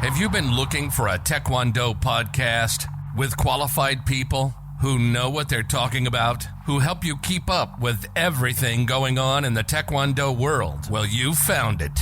Have you been looking for a Taekwondo podcast with qualified people who know what they're talking about, who help you keep up with everything going on in the Taekwondo world? Well, you found it.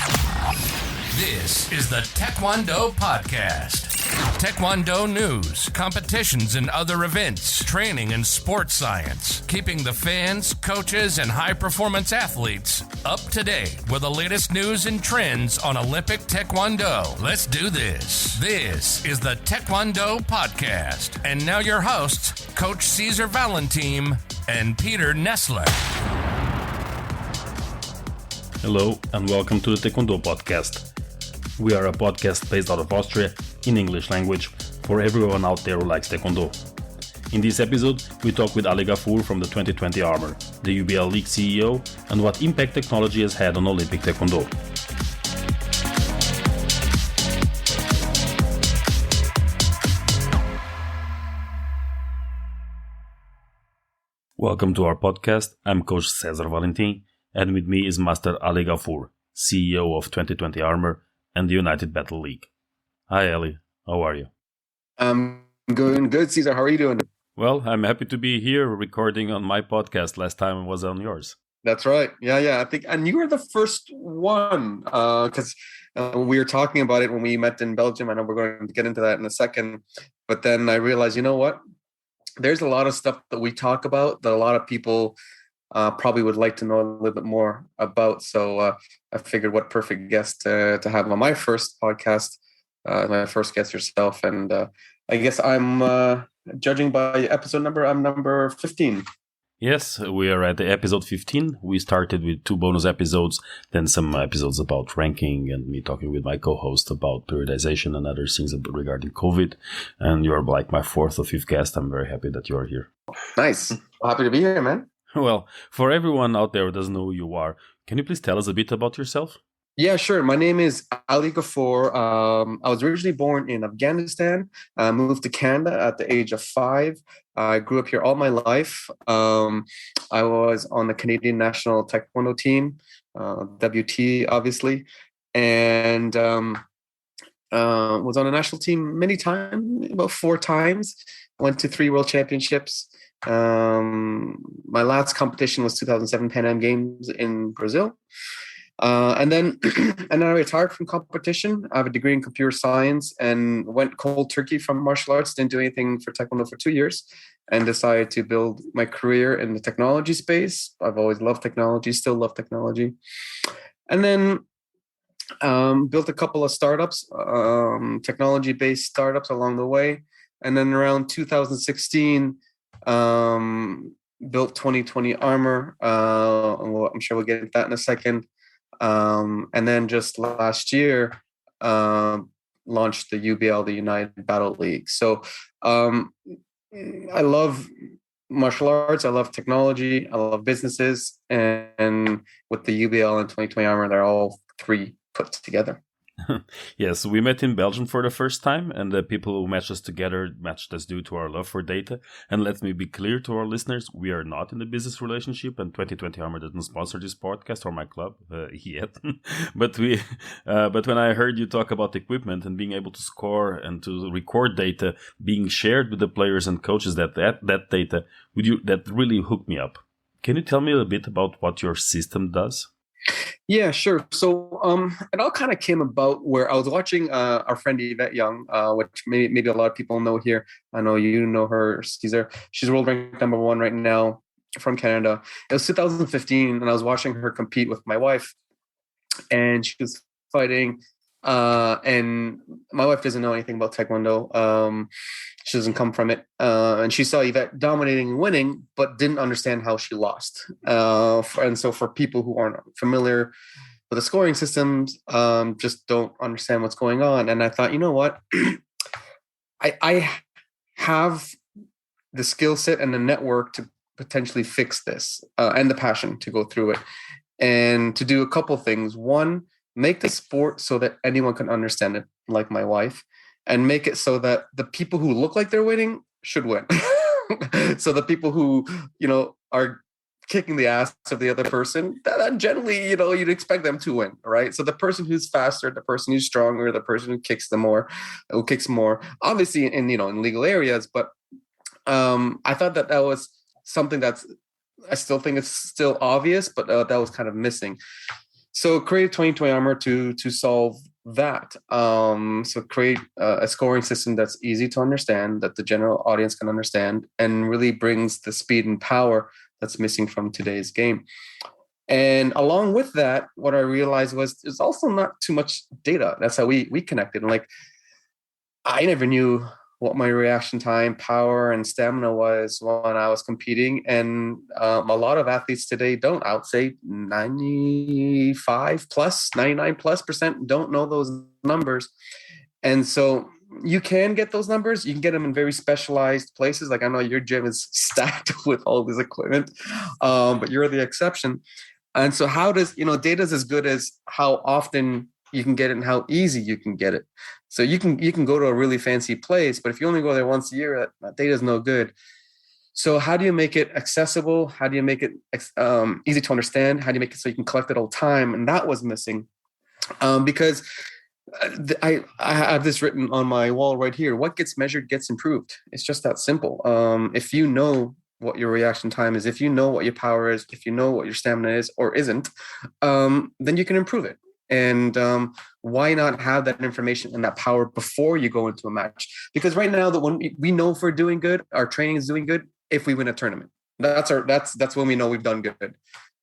This is the Taekwondo Podcast. Taekwondo news, competitions and other events, training and sports science, keeping the fans, coaches, and high-performance athletes up to date with the latest news and trends on Olympic Taekwondo. Let's do this. This is the Taekwondo Podcast. And now your hosts, Coach César Valentim and Peter Nessler. Hello and welcome to the Taekwondo Podcast. We are a podcast based out of Austria in English language for everyone out there who likes Taekwondo. In this episode, we talk with Ali Ghafour from the 2020 Armor, the UBL League CEO, and what impact technology has had on Olympic Taekwondo. Welcome to our podcast. I'm Coach César Valentim, and with me is Master Ali Ghafour, CEO of 2020 Armor and the United Battle League. Hi, Ali. How are you? I'm good, César. How are you doing? Well, I'm happy to be here recording on my podcast. Last time I was on yours. That's right. Yeah. I think, and you were the first one because we were talking about it when we met in Belgium. I know we're going to get into that in a second. But then I realized, you know what? There's a lot of stuff that we talk about that a lot of people probably would like to know a little bit more about. So I figured what perfect guest to have on my first podcast, my first guest yourself. And I guess I'm judging by episode number, I'm number 15. Yes, we are at the episode 15. We started with 2 bonus episodes, then some episodes about ranking and me talking with my co-host about periodization and other things regarding COVID. And you're like my 4th or 5th guest. I'm very happy that you're here. Nice. Happy to be here, man. Well, for everyone out there who doesn't know who you are, can you please tell us a bit about yourself? Yeah, sure. My name is Ali Ghafour. I was originally born in Afghanistan. I moved to Canada at the age of 5. I grew up here all my life. I was on the Canadian National Taekwondo team, WT, obviously, and was on a national team many times, about 4 times. Went to 3 World Championships. My last competition was 2007 Pan Am Games in Brazil. And then I retired from competition. I have a degree in computer science and went cold turkey from martial arts. Didn't do anything for Taekwondo for 2 years and decided to build my career in the technology space. I've always loved technology, still love technology. And then built a couple of startups, technology-based startups along the way. And then around 2016, built 2020 Armor. I'm sure we'll get into that in a second. And then just last year, launched the UBL, the United Battle League. So I love martial arts. I love technology. I love businesses. And with the UBL and 2020 Armor, they're all 3 put together. Yes, we met in Belgium for the first time, and the people who matched us together matched us due to our love for data. And let me be clear to our listeners, we are not in a business relationship, and 2020 Armor doesn't sponsor this podcast or my club yet. But when I heard you talk about equipment and being able to score and to record data being shared with the players and coaches, that data that really hooked me up. Can you tell me a bit about what your system does? Yeah, sure. So it all kind of came about where I was watching our friend Yvette Young, which maybe a lot of people know here. I know you know her, César. She's world ranked number 1 right now from Canada. It was 2015, and I was watching her compete with my wife, and she was fighting. And my wife doesn't know anything about Taekwondo. She doesn't come from it. And she saw Yvette dominating and winning, but didn't understand how she lost. And so for people who aren't familiar with the scoring systems, just don't understand what's going on. And I thought, you know what? I have the skill set and the network to potentially fix this, and the passion to go through it and to do a couple things. One, make the sport so that anyone can understand it, like my wife, and make it so that the people who look like they're winning should win. So the people who, are kicking the ass of the other person, that generally, you'd expect them to win, right? So the person who's faster, the person who's stronger, the person who kicks more, obviously in legal areas. But I thought that was something I still think it's still obvious, but that was kind of missing. So create 2020 Armor to solve that. So create a scoring system that's easy to understand, that the general audience can understand, and really brings the speed and power that's missing from today's game. And along with that, what I realized was there's also not too much data. That's how we connected. And like, I never knew what my reaction time, power, and stamina was when I was competing. And a lot of athletes today don't. I would say 99+% don't know those numbers. And so you can get those numbers. You can get them in very specialized places. Like I know your gym is stacked with all this equipment, but you're the exception. And so how does, data is as good as how often you can get it and how easy you can get it. So you can go to a really fancy place, but if you only go there once a year, that data is no good. So how do you make it accessible? How do you make it easy to understand? How do you make it so you can collect it all the time? And that was missing because I have this written on my wall right here. What gets measured gets improved. It's just that simple. If you know what your reaction time is, if you know what your power is, if you know what your stamina is or isn't, then you can improve it. And why not have that information and that power before you go into a match? Because right now, when we know if we're doing good, our training is doing good if we win a tournament. That's when we know we've done good.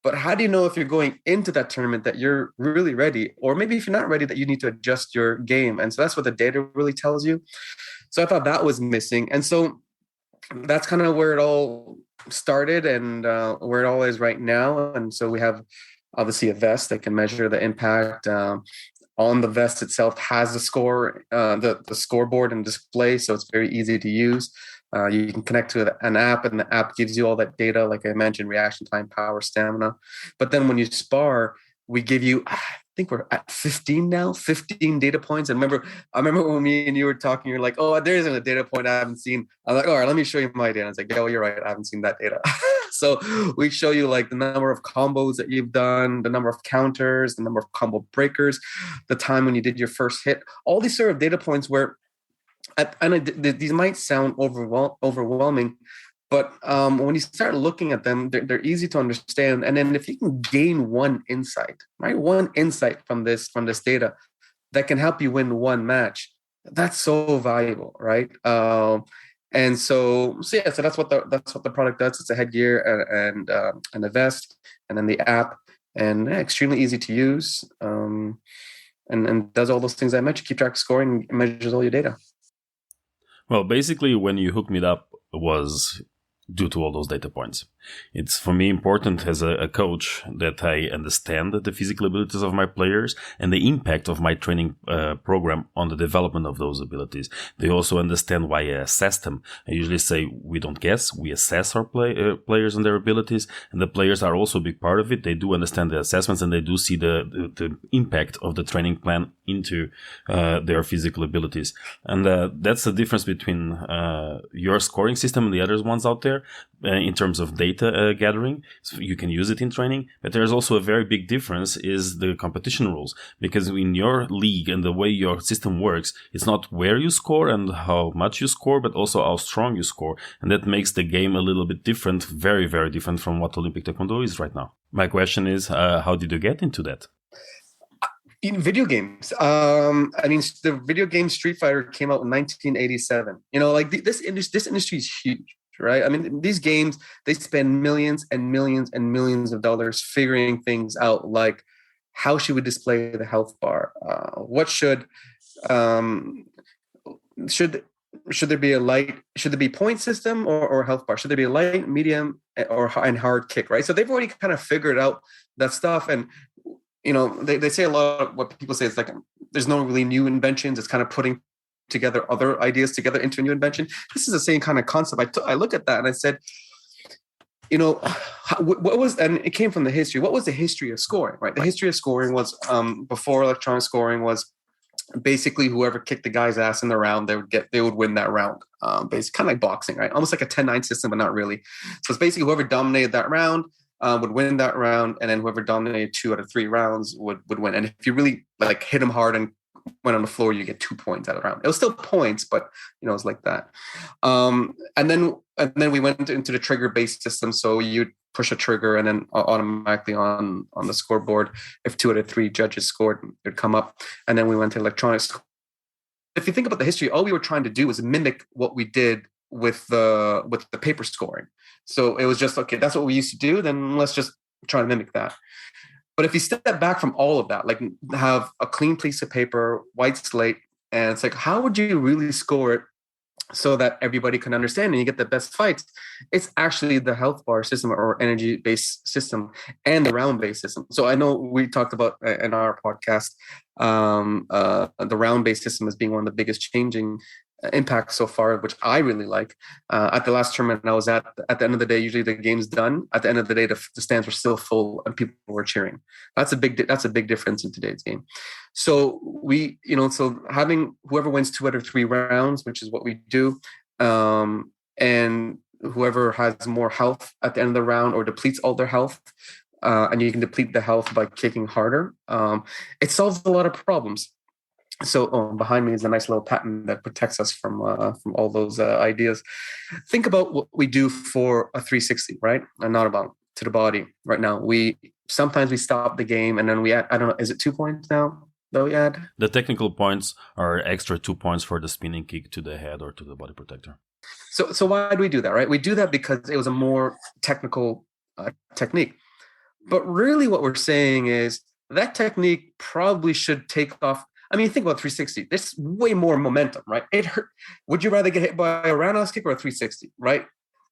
But how do you know if you're going into that tournament that you're really ready? Or maybe if you're not ready, that you need to adjust your game. And so that's what the data really tells you. So I thought that was missing. And so that's kind of where it all started and where it all is right now. And so we have obviously a vest that can measure the impact. On the vest itself has the score, the scoreboard and display, so it's very easy to use. You can connect to an app, and the app gives you all that data, like I mentioned, reaction time, power, stamina. But then when you spar, we give you, I think we're at 15 now, 15 data points. And I remember when me and you were talking, you're like, oh, there isn't a data point I haven't seen. I'm like, all right, let me show you my data. I was like, yeah, well, you're right, I haven't seen that data. So we show you like the number of combos that you've done, the number of counters, the number of combo breakers, the time when you did your first hit, all these sort of data points where, these might sound overwhelming, but when you start looking at them, they're easy to understand. And then if you can gain one insight from this data that can help you win one match, that's so valuable, right? And so that's what the product does. It's a headgear and a vest, and then the app, and extremely easy to use, and does all those things I mentioned. Keep track of scoring, and measures all your data. Well, basically, when you hooked me up was due to all those data points. It's for me important as a coach that I understand the physical abilities of my players and the impact of my training program on the development of those abilities. They also understand why I assess them. I usually say we don't guess, we assess our players and their abilities, and the players are also a big part of it. They do understand the assessments and they do see the impact of the training plan into their physical abilities. And that's the difference between your scoring system and the other ones out there in terms of data gathering. So you can use it in training, but there's also a very big difference is the competition rules, because in your league and the way your system works, it's not where you score and how much you score, but also how strong you score. And that makes the game a little bit different, very, very different from what Olympic Taekwondo is right now. My question is, how did you get into that? In video games, the video game Street Fighter came out in 1987. This industry is huge, right? I mean, these games, they spend millions and millions and millions of dollars figuring things out, like how should we display the health bar? What should there be should there be point system or health bar? Should there be a light, medium, and hard kick, right? So they've already kind of figured out that stuff. And they say a lot of what people say is like, there's no really new inventions. It's kind of putting together other ideas together into a new invention. This is the same kind of concept. I look at that and I said, what was, and it came from the history. What was the history of scoring, right? The history of scoring was, before electronic scoring, was basically whoever kicked the guy's ass in the round, they would win that round. Basically kind of like boxing, right? Almost like a 10-9 system, but not really. So it's basically whoever dominated that round, would win that round, and then whoever dominated 2 out of 3 rounds would win. And if you really like hit them hard and went on the floor, you get 2 points out of the round. It was still points, but it was like that. And then we went into the trigger-based system. So you'd push a trigger, and then automatically on the scoreboard, if 2 out of 3 judges scored, it would come up. And then we went to electronics. If you think about the history, all we were trying to do was mimic what we did with the paper scoring. So it was just, okay, that's what we used to do, then let's just try to mimic that. But if you step back from all of that, like have a clean piece of paper, white slate, and it's like, how would you really score it so that everybody can understand and you get the best fights? It's actually the health bar system or energy-based system and the round-based system. So I know we talked about in our podcast the round-based system as being one of the biggest changing impact so far, which I really like. At the last tournament I was at the end of the day, usually the game's done. At the end of the day, the stands were still full and people were cheering. That's a big difference in today's game. So we, so having whoever wins 2 out of 3 rounds, which is what we do, and whoever has more health at the end of the round or depletes all their health, and you can deplete the health by kicking harder, it solves a lot of problems. So behind me is a nice little patent that protects us from all those ideas. Think about what we do for a 360, right? And not about to the body right now. Sometimes we stop the game and then we add, I don't know, is it 2 points now that we add? The technical points are extra 2 points for the spinning kick to the head or to the body protector. So why do we do that, right? We do that because it was a more technical technique. But really what we're saying is that technique probably should take off. I mean, think about 360. There's way more momentum, right? It hurt. Would you rather get hit by a roundhouse kick or a 360, right?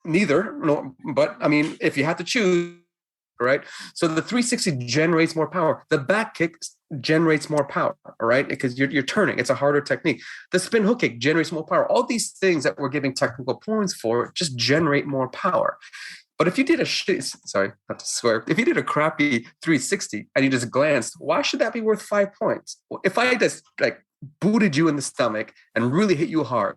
Neither. No, but I mean, if you had to choose, right? So the 360 generates more power. The back kick generates more power, right? Because you're turning. It's a harder technique. The spin hook kick generates more power. All these things that we're giving technical points for just generate more power. But if you did if you did a crappy 360 and you just glanced, why should that be worth 5 points? If I just booted you in the stomach and really hit you hard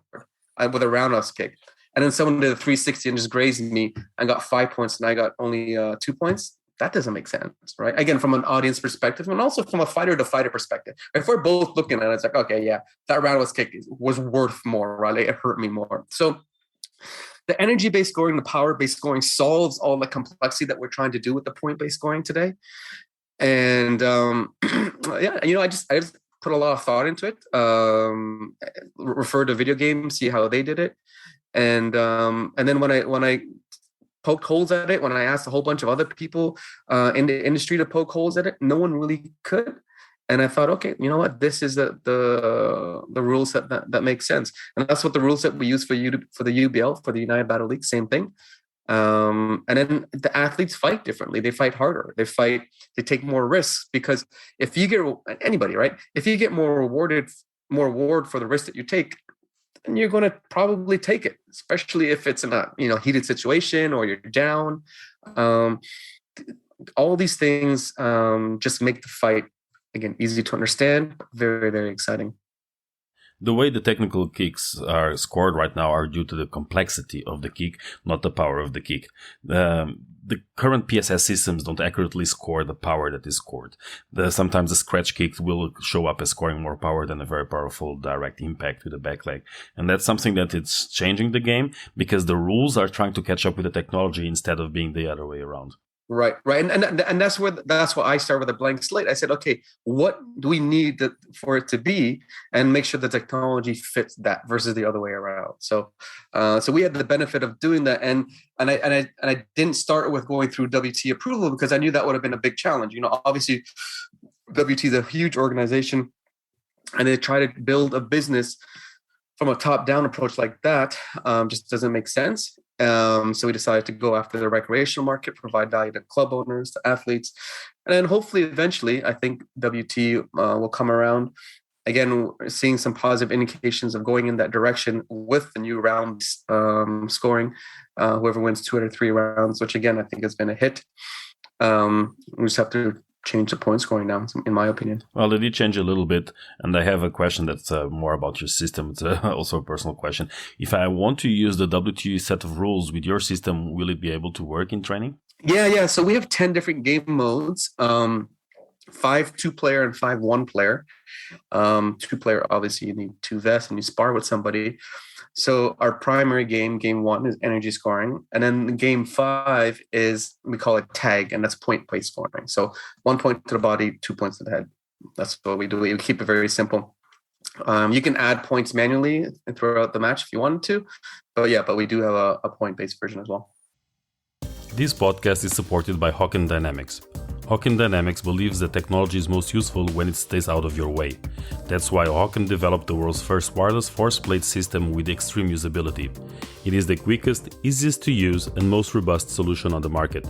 with a roundhouse kick, and then someone did a 360 and just grazed me and got 5 points and I got only 2 points, that doesn't make sense, right? Again, from an audience perspective and also from a fighter-to-fighter perspective. If we're both looking at it, it's like, okay, yeah, that roundhouse kick was worth more, right? It hurt me more. So the energy-based scoring, the power-based scoring solves all the complexity that we're trying to do with the point-based scoring today. And I just put a lot of thought into it. Refer to video games, see how they did it, and then when I poked holes at it, when I asked a whole bunch of other people in the industry to poke holes at it, no one really could. And I thought, okay, you know what? This is the rule set that makes sense, and that's what the rule set we use for the UBL, for the United Battle League. Same thing. And then the athletes fight differently. They fight harder. They take more risks, because if you get anybody, right, if you get more reward for the risk that you take, then you're going to probably take it, especially if it's in a heated situation or you're down. All these things just make the fight, again, easy to understand, but very, very exciting. The way the technical kicks are scored right now are due to the complexity of the kick, not the power of the kick. The current PSS systems don't accurately score the power that is scored. Sometimes the scratch kick will show up as scoring more power than a very powerful direct impact to the back leg. And that's something that it's changing the game, because the rules are trying to catch up with the technology instead of being the other way around. Right. And that's why I start with a blank slate. I said, okay, what do we need for it to be, and make sure the technology fits that versus the other way around. So we had the benefit of doing that, and I didn't start with going through WT approval, because I knew that would have been a big challenge. Obviously, WT is a huge organization, and they try to build a business from a top-down approach like that just doesn't make sense. So we decided to go after the recreational market, provide value to club owners, to athletes, and then hopefully eventually, I think WT will come around. Again, we're seeing some positive indications of going in that direction with the new round scoring. Whoever wins 2 out of 3 rounds, which again, I think has been a hit. We just have to change the point scoring now, in my opinion. Well, they did change a little bit, and I have a question that's more about your system. It's also a personal question. If I want to use the WTU set of rules with your system, will it be able to work in training? Yeah. So we have 10 different game modes. 5 2-player and 5 1-player. 2-player, obviously, you need 2 vests and you spar with somebody. So our primary game 1, is energy scoring. And then game 5 is, we call it tag, and that's point-based scoring. So 1 point to the body, 2 points to the head. That's what we do. We keep it very simple. You can add points manually throughout the match if you wanted to. But we do have a point-based version as well. This podcast is supported by Hawken Dynamics. Hawken Dynamics believes that technology is most useful when it stays out of your way. That's why Hawken developed the world's first wireless force plate system with extreme usability. It is the quickest, easiest to use, and most robust solution on the market.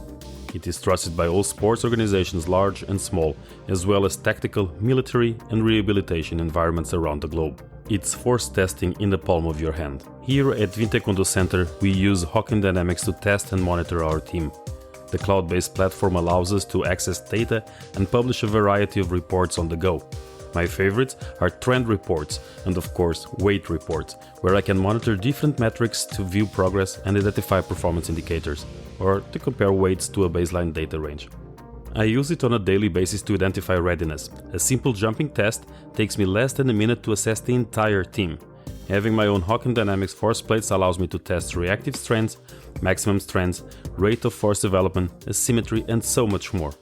It is trusted by all sports organizations, large and small, as well as tactical, military, and rehabilitation environments around the globe. It's force testing in the palm of your hand. Here at Vin Taekwondo Center, we use Hawken Dynamics to test and monitor our team. The cloud-based platform allows us to access data and publish a variety of reports on the go. My favorites are trend reports and, of course, weight reports, where I can monitor different metrics to view progress and identify performance indicators, or to compare weights to a baseline data range. I use it on a daily basis to identify readiness. A simple jumping test takes me less than a minute to assess the entire team. Having my own Hawken Dynamics force plates allows me to test reactive strengths, maximum strengths, rate of force development, asymmetry, and so much more.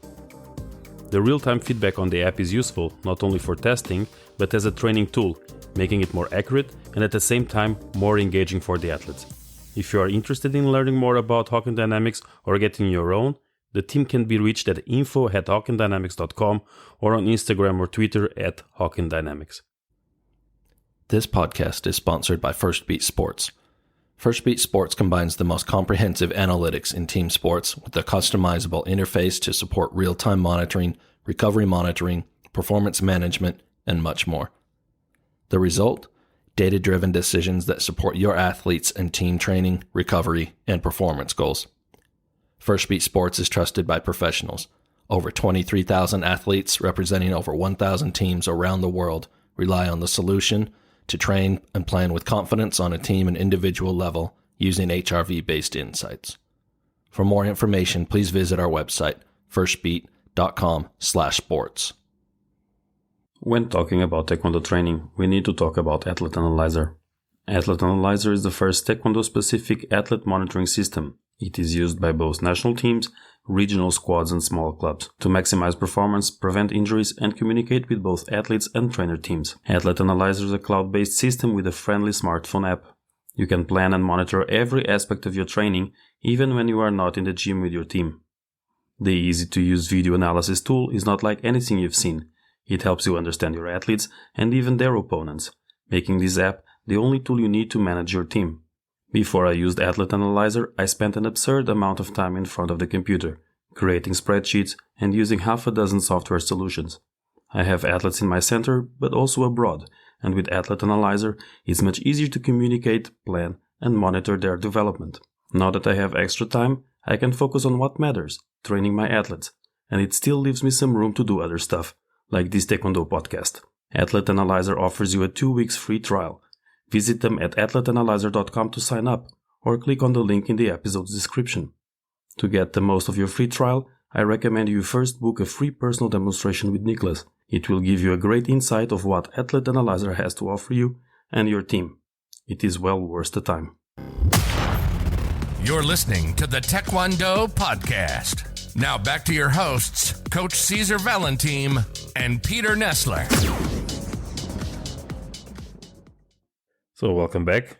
The real-time feedback on the app is useful not only for testing, but as a training tool, making it more accurate and at the same time more engaging for the athletes. If you are interested in learning more about Hawken Dynamics or getting your own, the team can be reached at info@hawkendynamics.com or on Instagram or Twitter at Hawken Dynamics. This podcast is sponsored by First Beat Sports. First Beat Sports combines the most comprehensive analytics in team sports with a customizable interface to support real-time monitoring, recovery monitoring, performance management, and much more. The result? Data-driven decisions that support your athletes and team training, recovery, and performance goals. First Beat Sports is trusted by professionals. Over 23,000 athletes representing over 1,000 teams around the world rely on the solution to train and plan with confidence on a team and individual level using HRV-based insights. For more information, please visit our website, firstbeat.com/sports. When talking about Taekwondo training, we need to talk about Athlete Analyzer. Athlete Analyzer is the first Taekwondo-specific athlete monitoring system. It is used by both national teams, regional squads, and small clubs to maximize performance, prevent injuries, and communicate with both athletes and trainer teams. Athlete Analyzer is a cloud-based system with a friendly smartphone app. You can plan and monitor every aspect of your training, even when you are not in the gym with your team. The easy-to-use video analysis tool is not like anything you've seen. It helps you understand your athletes and even their opponents, making this app the only tool you need to manage your team. Before I used Athlete Analyzer, I spent an absurd amount of time in front of the computer, creating spreadsheets and using half a dozen software solutions. I have athletes in my center, but also abroad, and with Athlete Analyzer, it's much easier to communicate, plan, and monitor their development. Now that I have extra time, I can focus on what matters, training my athletes, and it still leaves me some room to do other stuff, like this Taekwondo podcast. Athlete Analyzer offers you a 2 weeks free trial. Visit them at athleteanalyzer.com to sign up, or click on the link in the episode's description. To get the most of your free trial, I recommend you first book a free personal demonstration with Nicholas. It will give you a great insight of what Athlete Analyzer has to offer you and your team. It is well worth the time. You're listening to the Taekwondo Podcast. Now back to your hosts, Coach César Valentim and Peter Nessler. So welcome back.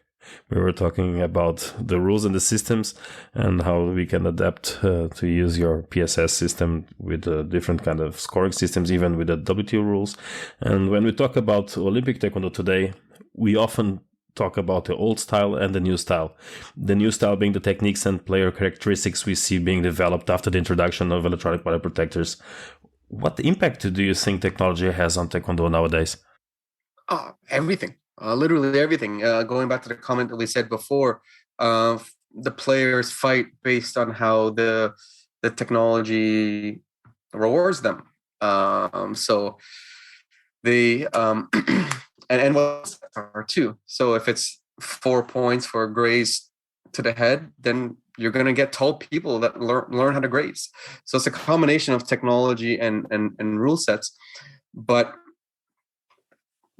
We were talking about the rules and the systems and how we can adapt to use your PSS system with different kind of scoring systems, even with the WTO rules. And when we talk about Olympic Taekwondo today, we often talk about the old style and the new style. The new style being the techniques and player characteristics we see being developed after the introduction of electronic body protectors. What impact do you think technology has on Taekwondo nowadays? Everything. Literally everything. Going back to the comment that we said before, the players fight based on how the technology rewards them. So they and what are too. So if it's 4 points for a graze to the head, then you're going to get tall people that learn how to graze. So it's a combination of technology and rule sets, but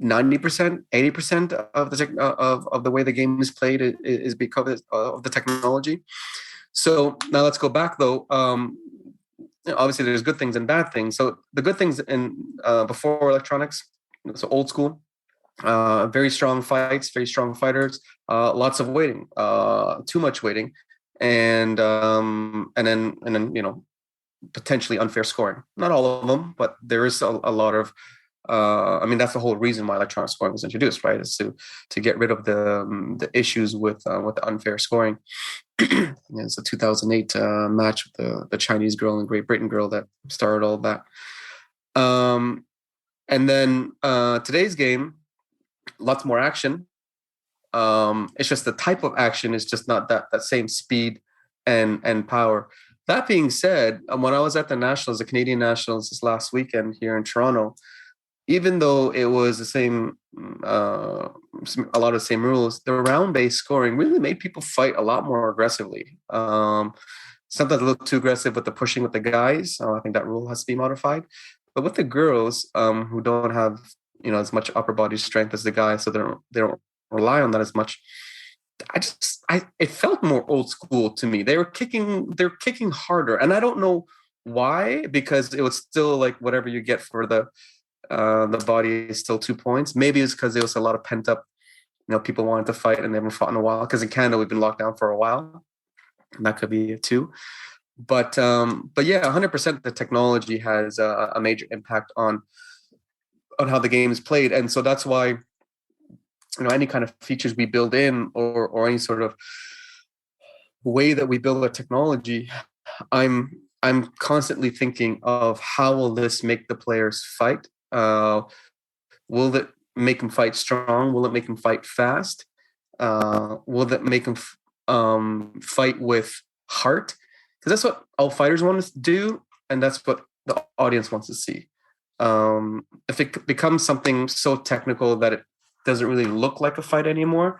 90%, 80% of the way the game is played is because of the technology. So now let's go back though. Obviously, there's good things and bad things. So the good things in before electronics, so old school, very strong fights, very strong fighters, lots of waiting, too much waiting, and then potentially unfair scoring. Not all of them, but there is a lot of. I mean, that's the whole reason why electronic scoring was introduced, right? Is to get rid of the issues with the unfair scoring. It's a 2008 match with the Chinese girl and Great Britain girl that started all that. And then today's game, lots more action. It's just the type of action is just not that same speed and power. That being said, when I was at the Nationals, the Canadian Nationals this last weekend here in Toronto, even though it was the same, a lot of the same rules, the round-based scoring really made people fight a lot more aggressively. Sometimes a little too aggressive with the pushing with the guys. I think that rule has to be modified. But with the girls, who don't have as much upper body strength as the guys, so they don't rely on that as much. It felt more old school to me. They're kicking harder, and I don't know why, because it was still like whatever you get for the body is still 2 points. Maybe it's because there was a lot of pent up, people wanted to fight and they haven't fought in a while. Because in Canada we've been locked down for a while, and that could be it too. But yeah, 100% the technology has a major impact on how the game is played, and so that's why any kind of features we build in or any sort of way that we build our technology, I'm constantly thinking of how will this make the players fight. Will it make them fight strong? Will it make them fight fast? Will it make them fight with heart? Because that's what all fighters want us to do, and that's what the audience wants to see. If it becomes something so technical that it doesn't really look like a fight anymore,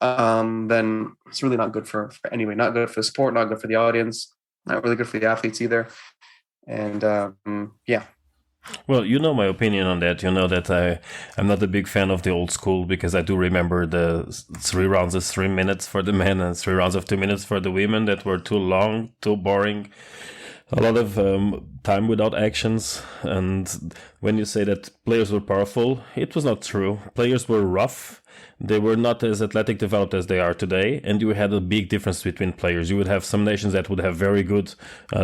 then it's really not good for anyway. Not good for the sport, not good for the audience, not really good for the athletes either. And yeah. Well, my opinion on that. You know that I'm not a big fan of the old school, because I do remember the 3 rounds of 3 minutes for the men and 3 rounds of 2 minutes for the women that were too long, too boring. A lot of time without actions. And when you say that players were powerful, it was not true. Players were rough. They were not as athletic developed as they are today. And you had a big difference between players. You would have some nations that would have very good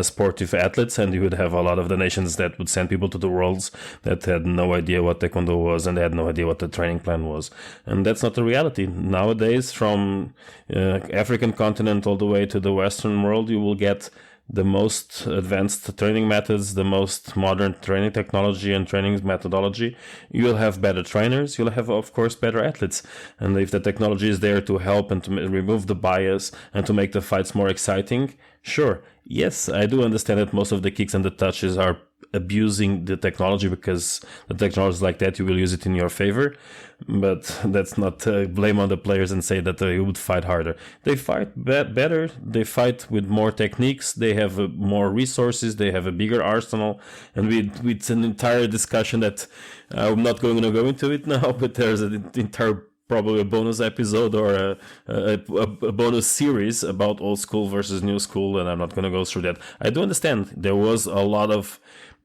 sportive athletes, and you would have a lot of the nations that would send people to the worlds that had no idea what Taekwondo was, and they had no idea what the training plan was. And that's not the reality. Nowadays, from African continent all the way to the Western world, you will get the most advanced training methods, the most modern training technology and training methodology. You'll have better trainers. You'll have, of course, better athletes. And if the technology is there to help and to remove the bias and to make the fights more exciting, sure. Yes, I do understand that most of the kicks and the touches are abusing the technology, because the technology is like that, you will use it in your favor. But that's not blame on the players and say that they would fight harder. They fight better, they fight with more techniques, they have more resources, they have a bigger arsenal. And it's an entire discussion that I'm not going to go into it now, but there's an entire probably a bonus episode or a bonus series about old school versus new school, and I'm not going to go through that. I do understand there was a lot of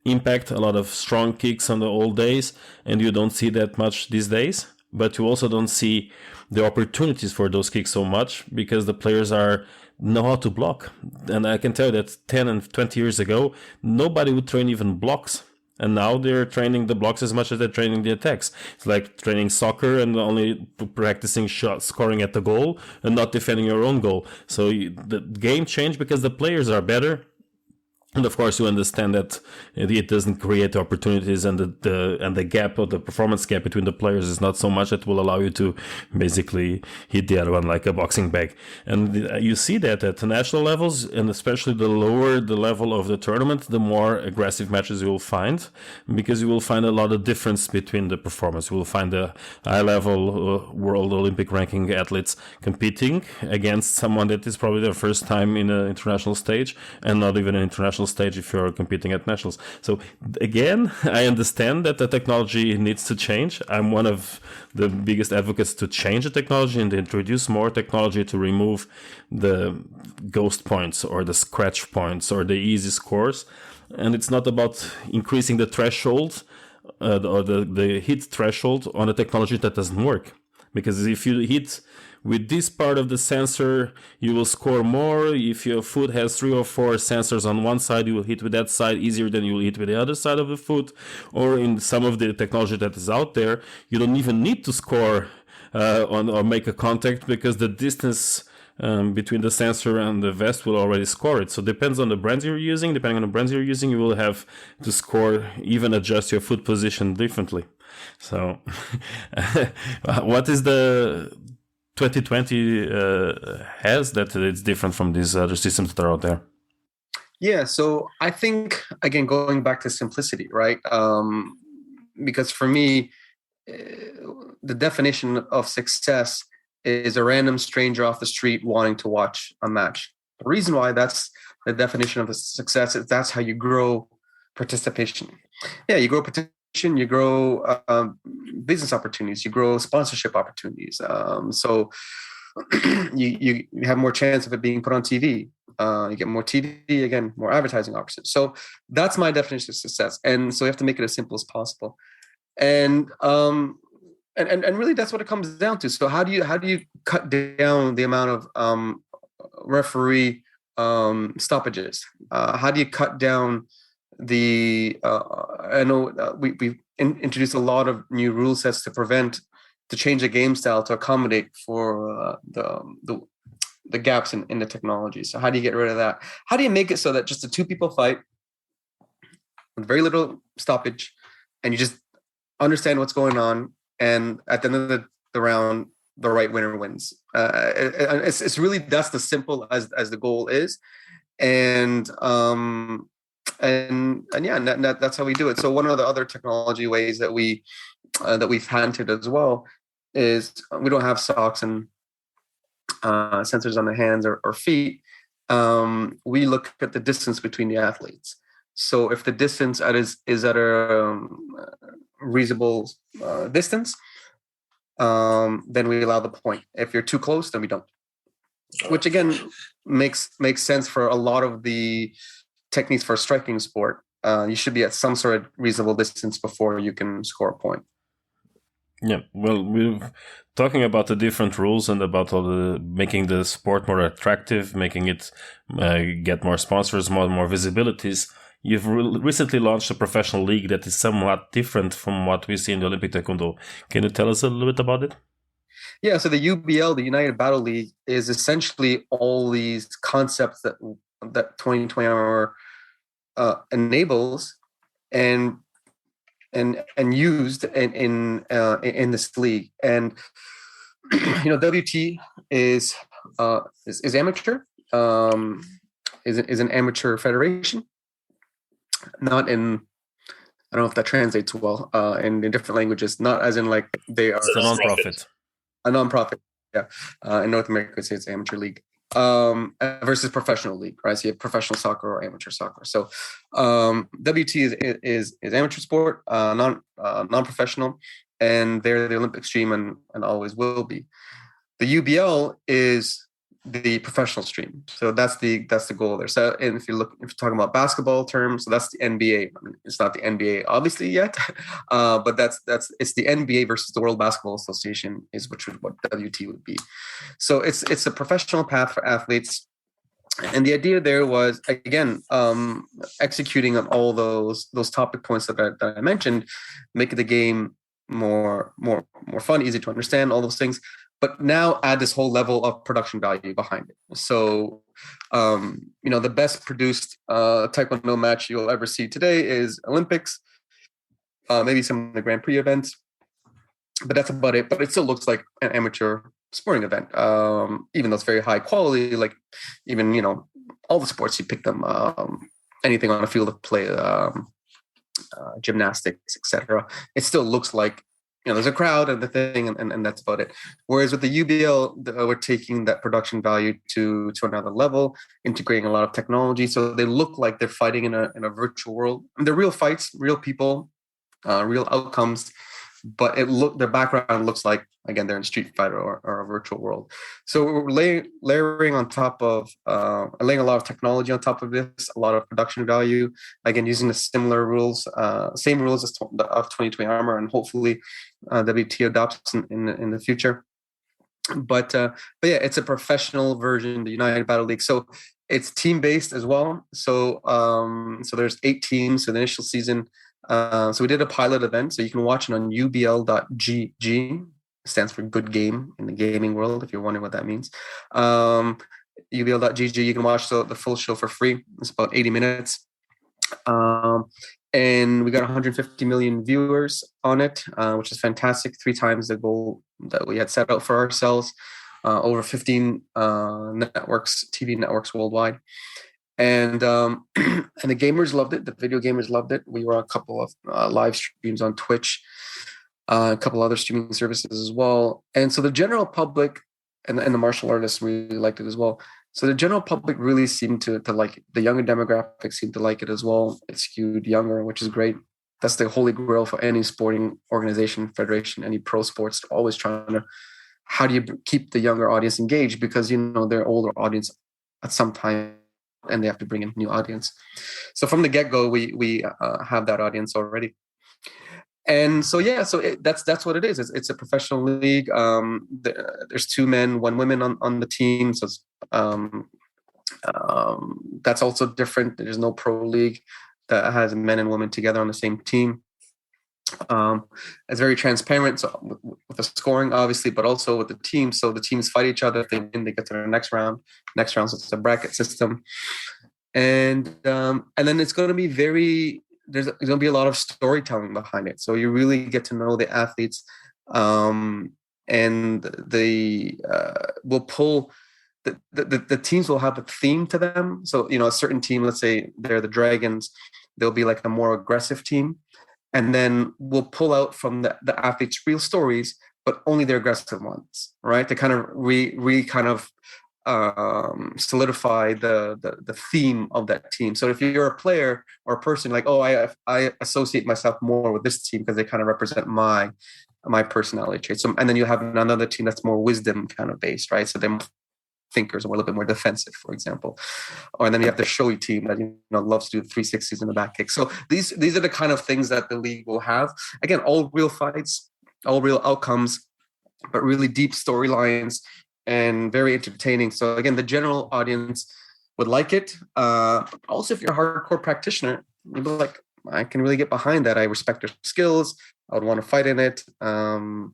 impact, a lot of strong kicks on the old days, and you don't see that much these days, but you also don't see the opportunities for those kicks so much, because the players know how to block. And I can tell you that 10 and 20 years ago, nobody would train even blocks. And now they're training the blocks as much as they're training the attacks. It's like training soccer and only practicing shots, scoring at the goal and not defending your own goal. So the game changed because the players are better. And of course, you understand that it doesn't create opportunities, and the gap, or the performance gap between the players, is not so much that will allow you to basically hit the other one like a boxing bag. And you see that at the national levels, and especially the lower the level of the tournament, the more aggressive matches you will find, because you will find a lot of difference between the performance. You will find the high-level world Olympic ranking athletes competing against someone that is probably their first time in an international stage, and not even an international stage if you're competing at nationals. So again, I understand that the technology needs to change. I'm one of the biggest advocates to change the technology and introduce more technology to remove the ghost points or the scratch points or the easy scores. And it's not about increasing the threshold or the hit threshold on a technology that doesn't work. Because if you hit with this part of the sensor, you will score more. If your foot has 3 or 4 sensors on one side, you will hit with that side easier than you will hit with the other side of the foot. Or in some of the technology that is out there, you don't even need to score or make a contact, because the distance between the sensor and the vest will already score it. So it depends on the brands you're using. Depending on the brands you're using, you will have to score, even adjust your foot position differently. So what is the 2020 has that it's different from these other systems that are out there? Yeah, so I think, again, going back to simplicity, right? Because for me, the definition of success is a random stranger off the street wanting to watch a match. The reason why that's the definition of a success is that's how you grow participation. Yeah, you grow participation, you grow business opportunities, you grow sponsorship opportunities. So you have more chance of it being put on TV. You get more TV, again, more advertising opportunities. So that's my definition of success. And so you have to make it as simple as possible. And really that's what it comes down to. So how do you cut down the amount of referee stoppages? How do you cut down I know we introduced a lot of new rule sets to change the game style to accommodate for the gaps in the technology. So how do you get rid of that? How do you make it so that just the 2 people fight with very little stoppage, and you just understand what's going on, and at the end of the round, the right winner wins? It's really, that's the simple as the goal is. And yeah, that's how we do it. So one of the other technology ways that we've patented as well is we don't have socks and sensors on the hands or feet. We look at the distance between the athletes. So if the distance is at a reasonable distance, then we allow the point. If you're too close, then we don't. Which again makes sense for a lot of the techniques for a striking sport. You should be at some sort of reasonable distance before you can score a point. Yeah, well, we're talking about the different rules and about all making the sport more attractive, making it get more sponsors, more visibilities. You've recently launched a professional league that is somewhat different from what we see in the Olympic Taekwondo. Can you tell us a little bit about it? Yeah, so the UBL, the United Battle League, is essentially all these concepts that 2020 enables and used in this league. And WT is amateur, is an amateur federation. Not in, I don't know if that translates well in different languages. Not as in like they are a non-profit. A non-profit, yeah. In North America, it's amateur league versus professional league, right? So you have professional soccer or amateur soccer. So WT is amateur sport, non-professional, and they're the Olympic stream and always will be. The UBL is the professional stream. So that's the goal there. So and if you're talking about basketball terms, so that's the NBA. I mean, it's not the NBA obviously yet, but it's the NBA versus the World Basketball Association which is what WT would be. So it's a professional path for athletes. And the idea there was, again, executing on all those topic points that I mentioned, making the game more fun, easy to understand, all those things. but now add this whole level of production value behind it. So, the best produced Taekwondo match you'll ever see today is Olympics, maybe some of the Grand Prix events, but that's about it. But it still looks like an amateur sporting event, even though it's very high quality. Like even all the sports you pick them, anything on a field of play, gymnastics, etc. It still looks like there's a crowd and the thing, and that's about it. Whereas with the UBL, we're taking that production value to another level, integrating a lot of technology, so they look like they're fighting in a virtual world. And they're real fights, real people, real outcomes, but their background looks like, again, they're in Street Fighter or a virtual world. So we're layering on top of, laying a lot of technology on top of this, a lot of production value, again, using the similar rules, same rules as of 2020 Armor, and hopefully WT adopts in the future. But yeah, it's a professional version, the United Battle League. So it's team-based as well. So there's 8 teams in the initial season. So we did a pilot event, so you can watch it on ubl.gg. Stands for good game in the gaming world, if you're wondering what that means. ubl.gg, you can watch the full show for free. It's about 80 minutes. And we got 150 million viewers on it, which is fantastic. 3 times the goal that we had set out for ourselves. Over 15 networks, TV networks worldwide. And and the gamers loved it. The video gamers loved it. We were on a couple of live streams on Twitch, a couple other streaming services as well. And so the general public and the martial artists really liked it as well. So the general public really seemed to like it. The younger demographic seemed to like it as well. It skewed younger, which is great. That's the holy grail for any sporting organization, federation, any pro sports, always trying to, how do you keep the younger audience engaged? Because, their older audience at some time, and they have to bring in new audience. So from the get-go, we have that audience already. And so, yeah, that's what it is. It's a professional league. There's 2 men, 1 woman on the team. So that's also different. There's no pro league that has men and women together on the same team. It's very transparent, so with the scoring, obviously, but also with the teams. So the teams fight each other. If they win, they get to the next round. So it's a bracket system, and then it's going to be there's going to be a lot of storytelling behind it. So you really get to know the athletes, and will pull. The teams will have a theme to them. So a certain team, let's say they're the Dragons, they'll be like a more aggressive team. And then we'll pull out from the athletes' real stories, but only their aggressive ones, right? To kind of solidify the theme of that team. So if you're a player or a person like, I associate myself more with this team because they kind of represent my personality traits. So, and then you have another team that's more wisdom kind of based, right? So they're thinkers, or a little bit more defensive, for example. And then you have the showy team that loves to do the 360s and the back kick. So these are the kind of things that the league will have. Again, all real fights, all real outcomes, but really deep storylines and very entertaining. So again, the general audience would like it. Also, if you're a hardcore practitioner, you'll be like, I can really get behind that. I respect their skills. I would want to fight in it. And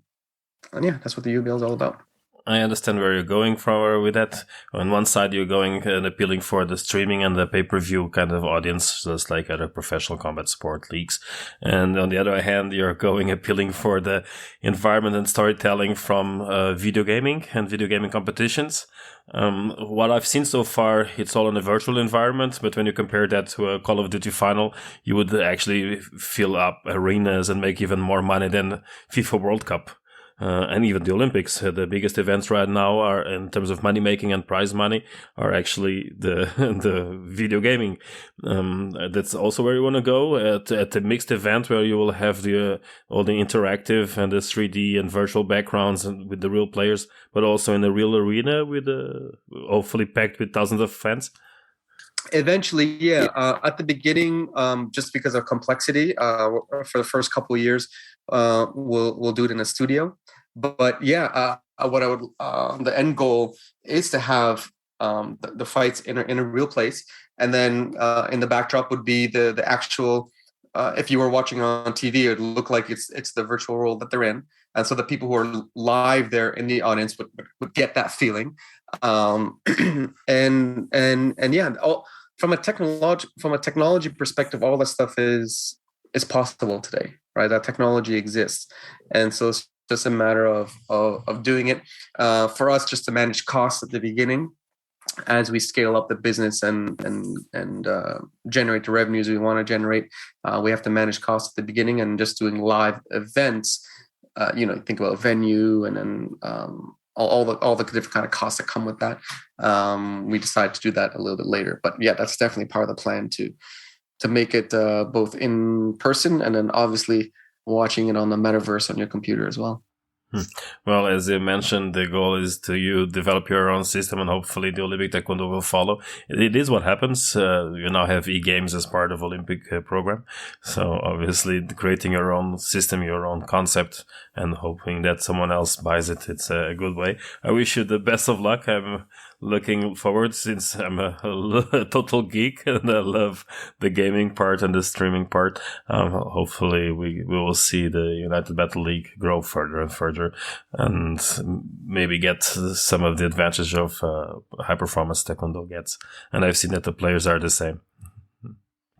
yeah, that's what the UBL is all about. I understand where you're going from with that. On one side, you're going and appealing for the streaming and the pay-per-view kind of audience, just like other professional combat sport leagues. And on the other hand, you're going appealing for the environment and storytelling from video gaming and video gaming competitions. What I've seen so far, it's all in a virtual environment, but when you compare that to a Call of Duty final, you would actually fill up arenas and make even more money than FIFA World Cup. And even the Olympics, the biggest events right now are, in terms of money making and prize money, are actually the video gaming. That's also where you want to go at a mixed event where you will have all the interactive and the 3D and virtual backgrounds and with the real players, but also in a real arena with hopefully packed with thousands of fans. Eventually, yeah. At the beginning, just because of complexity, for the first couple of years, we'll do it in a studio. But yeah, what I would the end goal is to have the fights in a real place, and then in the backdrop would be the actual. If you were watching on TV, it would look like it's the virtual world that they're in. And so the people who are live there in the audience would get that feeling. And yeah, from a technology perspective, all that stuff is possible today, right? That technology exists. And so it's just a matter of doing it. For us, just to manage costs at the beginning, as we scale up the business and generate the revenues we want to generate, we have to manage costs at the beginning, and just doing live events. Think about venue and then all the different kind of costs that come with that. We decided to do that a little bit later, but yeah, that's definitely part of the plan to make it both in person and then obviously watching it on the metaverse on your computer as well. Well, as you mentioned, the goal is to develop your own system, and hopefully the Olympic Taekwondo will follow. It is what happens. You now have e-games as part of Olympic program. So obviously creating your own system, your own concept, and hoping that someone else buys it, it's a good way. I wish you the best of luck. I'm looking forward, since I'm a total geek and I love the gaming part and the streaming part. Hopefully we will see the United Battle League grow further and further, and maybe get some of the advantage of high performance Taekwondo gets. And I've seen that the players are the same.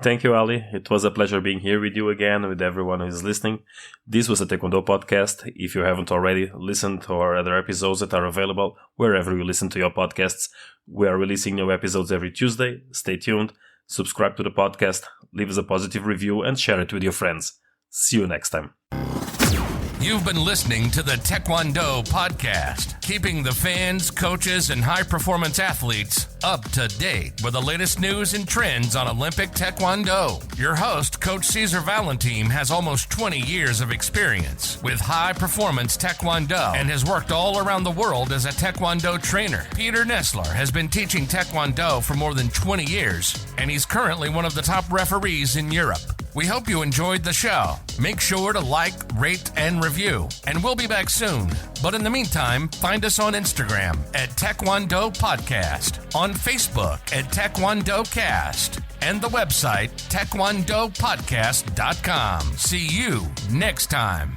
Thank you, Ali. It was a pleasure being here with you again, with everyone who is listening. This was a Taekwondo podcast. If you haven't already, listen to our other episodes that are available wherever you listen to your podcasts. We are releasing new episodes every Tuesday. Stay tuned, subscribe to the podcast, leave us a positive review, and share it with your friends. See you next time. You've been listening to the Taekwondo Podcast, keeping the fans, coaches, and high-performance athletes up to date with the latest news and trends on Olympic Taekwondo. Your host, Coach César Valentim, has almost 20 years of experience with high-performance Taekwondo and has worked all around the world as a Taekwondo trainer. Peter Nessler has been teaching Taekwondo for more than 20 years, and he's currently one of the top referees in Europe. We hope you enjoyed the show. Make sure to like, rate, and review, and we'll be back soon. But in the meantime, find us on Instagram at Taekwondo Podcast, on Facebook at Taekwondo Cast, and the website taekwondopodcast.com. See you next time.